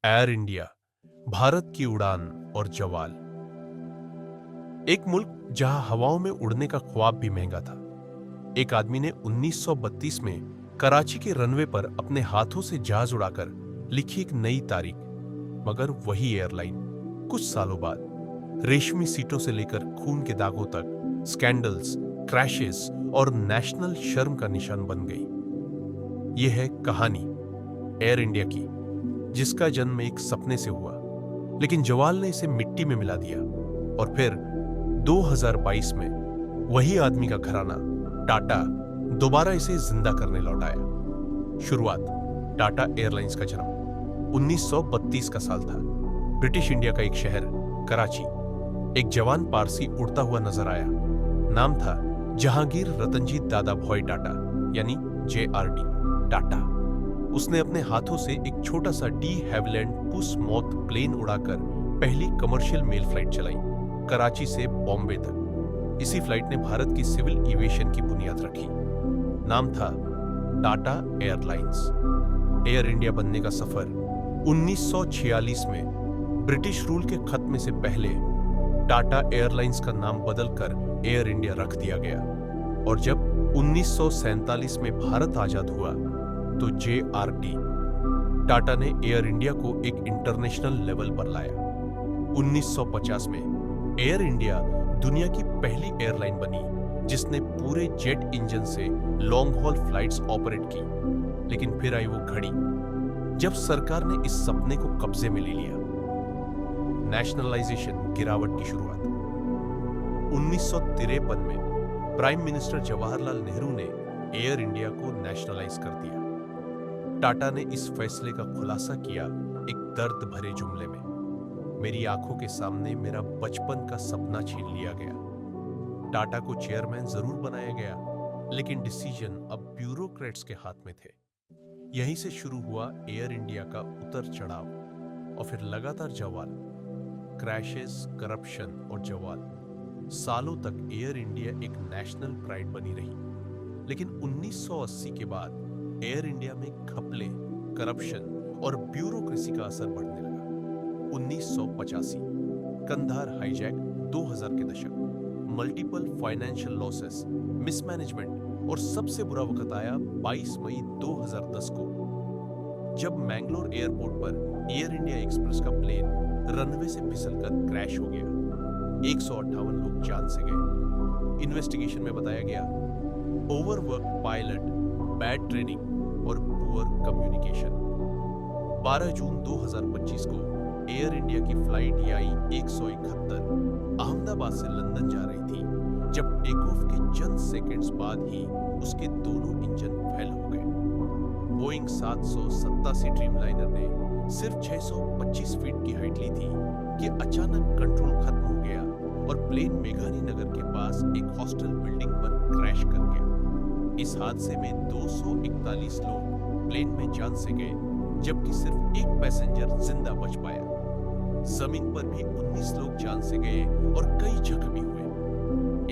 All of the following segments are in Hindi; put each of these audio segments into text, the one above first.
एयर इंडिया, भारत की उड़ान और जवाल। एक मुल्क जहां हवाओं में उड़ने का ख्वाब भी महंगा था। एक आदमी ने 1932 में कराची के रनवे पर अपने हाथों से जहाज उड़ाकर लिखी एक नई तारीख। मगर वही एयरलाइन कुछ सालों बाद रेशमी सीटों से लेकर खून के दागों तक स्कैंडल्स, क्रैशेस और नेशनल शर्म का निशान बन गई। यह है कहानी एयर इंडिया की, जिसका जन्म एक सपने से हुआ, लेकिन जवाल ने इसे मिट्टी में मिला दिया। और फिर 2022 में वही आदमी का घराना टाटा दोबारा इसे जिंदा करने लौट आया। शुरुआत टाटा एयरलाइंस का जन्म 1932 का साल था। ब्रिटिश इंडिया का एक शहर कराची। एक जवान पारसी उड़ता हुआ नजर आया। नाम था जहांगीर रतनजीत दादा भॉय टाटा, यानी JRD टाटा। उसने अपने हाथों से एक छोटा सा डी हैविलैंड पुस मॉथ प्लेन उड़ाकर पहली कमर्शियल मेल फ्लाइट चलाई, कराची से बॉम्बे तक। इसी फ्लाइट ने भारत की सिविल एविएशन की बुनियाद रखी। नाम था टाटा एयरलाइंस। एयर इंडिया बनने का सफर 1946 में ब्रिटिश रूल के खत्मे से पहले टाटा एयरलाइंस का नाम बदलकर एयर इंडिया रख दिया गया। और जब 1947 में भारत आजाद हुआ तो JRD टाटा ने एयर इंडिया को एक इंटरनेशनल लेवल पर लाया। 1950 में एयर इंडिया दुनिया की पहली एयरलाइन बनी जिसने पूरे जेट इंजन से लॉन्ग हॉल फ्लाइट्स ऑपरेट की। लेकिन फिर आई वो घड़ी जब सरकार ने इस सपने को कब्जे में ले लिया। नेशनलाइजेशन गिरावट की शुरुआत 1953 में प्राइम मिनिस्टर जवाहरलाल नेहरू ने एयर इंडिया को नेशनलाइज कर दिया। टाटा ने इस फैसले का खुलासा किया एक दर्द भरे जुमले में, मेरी आंखों के सामने मेरा बचपन का सपना छीन लिया गया। टाटा को चेयरमैन जरूर बनाया गया, लेकिन डिसीजन अब ब्यूरोक्रेट्स के हाथ में थे। यहीं से शुरू हुआ एयर इंडिया का उतर चढ़ाव और फिर लगातार जवाल, क्रैशेस, करप्शन और जवाल। सालों तक एयर इंडिया एक नेशनल प्राइड बनी रही। लेकिन 1980 के बाद एयर इंडिया में घपले, करप्शन और ब्यूरोक्रेसी का असर बढ़ने लगा। 1985 कंधार हाईजैक, 2000 के दशक, मल्टीपल फाइनेंशियल लॉसेस, मिसमैनेजमेंट और सबसे बुरा वक्त आया 22 मई 2010 को, जब मैंगलोर एयरपोर्ट पर एयर इंडिया एक्सप्रेस का प्लेन रनवे से फिसलकर क्रैश हो गया। 158 लोग जान से गए। इन्वेस्टिगेशन में बताया गया ओवरवर्क पायलट, बैड ट्रेनिंग और पुअर कम्युनिकेशन। 12 जून 2025 को एयर इंडिया की फ्लाइट EI 171 अहमदाबाद से लंदन जा रही थी, जब टेक ऑफ के चंद सेकंड्स बाद ही उसके दोनों इंजन फेल हो गए। बोइंग 787 ड्रीमलाइनर ने सिर्फ 625 फीट की हाइट ली थी कि अचानक कंट्रोल खत्म हो गया और प्लेन मेघानी नगर के पास एक हॉस्टल बिल्डिंग पर क्रैश कर गया। इस हादसे में 241 लोग प्लेन में जान से गए, जबकि सिर्फ एक पैसेंजर जिंदा बच पाया। जमीन पर भी 19 लोग जान से गए और कई जख्मी हुए।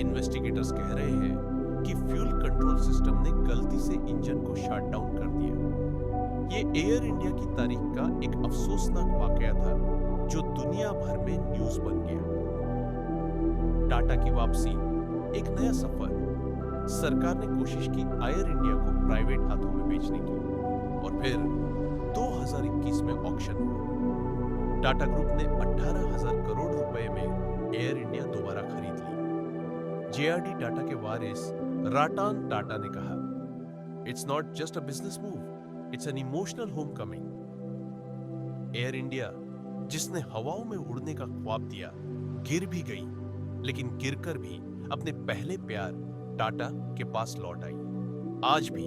इन्वेस्टिगेटर्स कह रहे हैं कि फ्यूल कंट्रोल सिस्टम ने गलती से इंजन को शट डाउन कर दिया। ये एयर इंडिया की तारीख का एक अफसोसनाक वाकया था जो दुनिया भर में न्यूज बन गया। टाटा की वापसी, एक नया सफर। सरकार ने कोशिश की एयर इंडिया को प्राइवेट हाथों में बेचने की, और फिर 2021 में ऑक्शन हुआ। टाटा ग्रुप ने 18,000 करोड़ रुपए में एयर इंडिया दोबारा खरीद ली। JRD टाटा के वारिस रतन टाटा ने कहा, it's not just a business move, it's an emotional Homecoming. Air India, जिसने हवाओं में उड़ने का ख्वाब दिया, गिर भी गई, लेकिन गिरकर भी अपने पहले प्यार टाटा के पास लौट आई। आज भी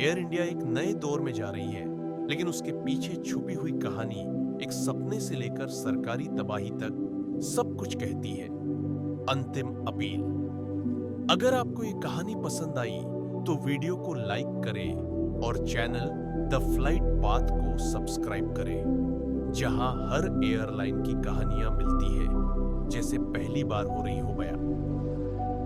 एयर इंडिया एक नए दौर में जा रही है, लेकिन उसके पीछे छुपी हुई कहानी एक सपने से लेकर सरकारी तबाही तक सब कुछ कहती है। अंतिम अपील, अगर आपको ये कहानी पसंद आई तो वीडियो को लाइक करें और चैनल द फ्लाइट पाथ को सब्सक्राइब करें, जहां हर एयरलाइन की कहानियां मिलती है जैसे पहली बार हो रही हो बयां।